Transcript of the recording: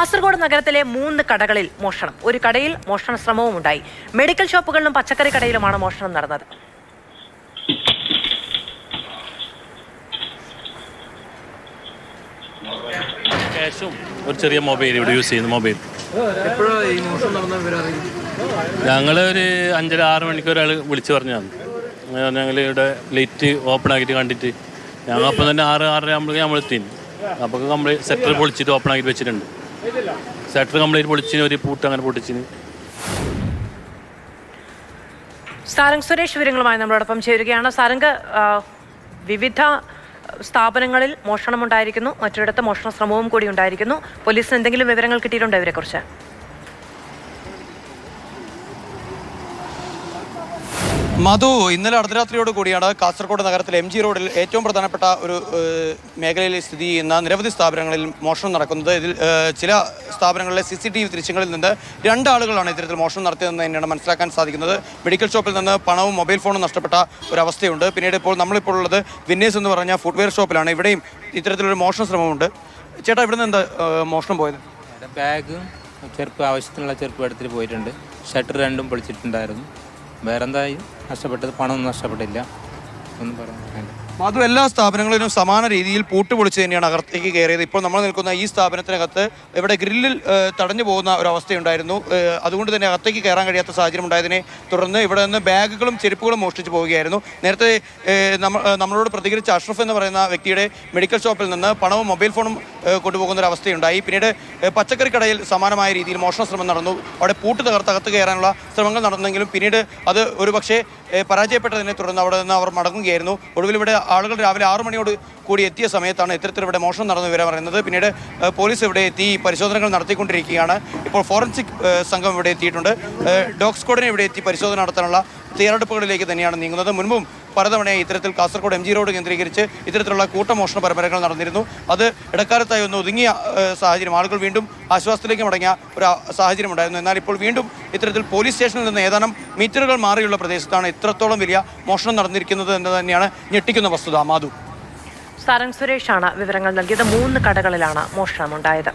കാസർഗോഡ് നഗരത്തിലെ 3 കടകളിൽ മോഷണം. ഒരു കടയിൽ മോഷണ ശ്രമവും ഉണ്ടായി. മെഡിക്കൽ ഷോപ്പുകളിലും പച്ചക്കറി കടയിലുമാണ് മോഷണം നടന്നത്. ഒരു ചെറിയ മൊബൈൽ ഇവിടെ യൂസ് ചെയ്യുന്ന മൊബൈൽ ഞങ്ങൾ ഒരു 5-6 മണിക്ക് ഒരാൾ വിളിച്ചു പറഞ്ഞതാണ്. ഞങ്ങൾ ഇവിടെ ലൈറ്റ് ഓപ്പൺ ആക്കിയിട്ട് കണ്ടിട്ട് ഞങ്ങൾ അപ്പം തന്നെ 6-6:30 ആകുമ്പോഴേക്കും നമ്മൾ എത്തി. അപ്പോൾ കംപ്ലീറ്റ് സെക്ടർ പൊളിച്ചിട്ട് ഓപ്പൺ ആക്കിയിട്ട് വെച്ചിട്ടുണ്ട്. സെക്ടർ കംപ്ലീറ്റ് പൊളിച്ചിന്, ഒരു പൂട്ട് അങ്ങനെ പൊട്ടിച്ചിന്. സാരംഗ് സുരേഷ് വിവരങ്ങളുമായി നമ്മളോടൊപ്പം ചേരുകയാണ്. സാരംഗ്, വിവിധ സ്ഥാപനങ്ങളിൽ മോഷണമുണ്ടായിരിക്കുന്നു, മറ്റൊരിടത്ത് മോഷണ ശ്രമവും കൂടി ഉണ്ടായിരിക്കുന്നു. പോലീസിന് എന്തെങ്കിലും വിവരങ്ങൾ കിട്ടിയിട്ടുണ്ടോ ഇവരെക്കുറിച്ച്? മധു, ഇന്നലെ അർദ്ധരാത്രിയോട് കൂടിയാണ് കാസർഗോഡ് നഗരത്തിലെ MG റോഡിൽ ഏറ്റവും പ്രധാനപ്പെട്ട ഒരു മേഖലയിൽ സ്ഥിതി ചെയ്യുന്ന നിരവധി സ്ഥാപനങ്ങളിൽ മോഷണം നടക്കുന്നത്. ഇതിൽ ചില സ്ഥാപനങ്ങളിലെ CCTV ദൃശ്യങ്ങളിൽ നിന്ന് 2 ആളുകളാണ് ഇത്തരത്തിൽ മോഷണം നടത്തിയതെന്ന് തന്നെയാണ് മനസ്സിലാക്കാൻ സാധിക്കുന്നത്. മെഡിക്കൽ ഷോപ്പിൽ നിന്ന് പണവും മൊബൈൽ ഫോണും നഷ്ടപ്പെട്ട ഒരവസ്ഥയുണ്ട്. പിന്നീട് നമ്മളിപ്പോൾ ഉള്ളത് വിന്നേഴ്സ് എന്ന് പറഞ്ഞ ഫുട്വെയർ ഷോപ്പിലാണ്. ഇവിടെയും ഇത്തരത്തിലൊരു മോഷണ ശ്രമമുണ്ട്. ചേട്ടാ, ഇവിടെ നിന്ന് എന്താ മോഷണം പോയത്? ബാഗും ചെരുപ്പ്, ആവശ്യത്തിനുള്ള ചെരുപ്പ് എടുത്തിട്ട് പോയിട്ടുണ്ട്. ഷട്ടർ 2 പൊളിച്ചിട്ടുണ്ടായിരുന്നു. വേറെന്തായി നഷ്ടപ്പെട്ടത്? പണമൊന്നും നഷ്ടപ്പെട്ടില്ല. ഒന്നും പറയാൻ മധു, എല്ലാ സ്ഥാപനങ്ങളിലും സമാന രീതിയിൽ പൂട്ട് പൊളിച്ച് തന്നെയാണ് അകത്തേക്ക് കയറിയത്. ഇപ്പോൾ നമ്മൾ നിൽക്കുന്ന ഈ സ്ഥാപനത്തിനകത്ത് ഇവിടെ ഗ്രില്ലിൽ തടഞ്ഞു പോകുന്ന ഒരവസ്ഥയുണ്ടായിരുന്നു. അതുകൊണ്ട് തന്നെ അകത്തേക്ക് കയറാൻ കഴിയാത്ത സാഹചര്യം ഉണ്ടായതിനെ തുടർന്ന് ഇവിടെ നിന്ന് ബാഗുകളും ചെരുപ്പുകളും മോഷ്ടിച്ച് പോവുകയായിരുന്നു. നേരത്തെ നമ്മളോട് പ്രതികരിച്ച അഷ്റഫ് എന്ന് പറയുന്ന വ്യക്തിയുടെ മെഡിക്കൽ ഷോപ്പിൽ നിന്ന് പണവും മൊബൈൽ ഫോണും കൊണ്ടുപോകുന്ന ഒരു അവസ്ഥയുണ്ടായി. പിന്നീട് പച്ചക്കറി കടയിൽ സമാനമായ രീതിയിൽ മോഷണ ശ്രമം നടന്നു. അവിടെ പൂട്ട് തകർത്ത് അകത്ത് കയറാനുള്ള ശ്രമങ്ങൾ നടന്നെങ്കിലും പിന്നീട് അത് ഒരുപക്ഷെ പരാജയപ്പെട്ടതിനെ തുടർന്ന് അവിടെ നിന്ന് അവർ മടങ്ങുകയായിരുന്നു. ഒടുവിൽ ഇവിടെ ആളുകൾ രാവിലെ 6 മണിയോട് കൂടി എത്തിയ സമയത്താണ് ഇത്തരത്തിൽ ഇവിടെ മോഷണം നടന്ന വിവരം പറയുന്നത്. പിന്നീട് പോലീസ് ഇവിടെ എത്തി പരിശോധനകൾ നടത്തിക്കൊണ്ടിരിക്കുകയാണ്. ഇപ്പോൾ ഫോറൻസിക് സംഘം ഇവിടെ എത്തിയിട്ടുണ്ട്. ഡോഗ് സ്ക്വാഡിനെ ഇവിടെ എത്തി പരിശോധന നടത്താനുള്ള തയ്യാറെടുപ്പുകളിലേക്ക് തന്നെയാണ് നീങ്ങുന്നത്. മുൻപും പലതവണയായി ഇത്തരത്തിൽ കാസർഗോഡ് MG റോഡ് കേന്ദ്രീകരിച്ച് ഇത്തരത്തിലുള്ള കൂട്ടമോഷണ പരമ്പരകൾ നടന്നിരുന്നു. അത് ഇടക്കാലത്തായി ഒന്ന് ഒതുങ്ങിയ സാഹചര്യം, ആളുകൾ വീണ്ടും ആശ്വാസത്തിലേക്ക് മടങ്ങിയ ഒരു സാഹചര്യം ഉണ്ടായിരുന്നു. എന്നാൽ ഇപ്പോൾ വീണ്ടും ഇത്തരത്തിൽ പോലീസ് സ്റ്റേഷനിൽ നിന്ന് ഏതാനും മീറ്ററുകൾ മാറിയുള്ള പ്രദേശത്താണ് ഇത്രത്തോളം വലിയ മോഷണം നടന്നിരിക്കുന്നത് എന്ന് തന്നെയാണ് ഞെട്ടിക്കുന്ന വസ്തുത. മാധു, സാരംഗ് സുരേഷാണ് വിവരങ്ങൾ നൽകിയത്. 3 കടകളിലാണ് മോഷണമുണ്ടായത്.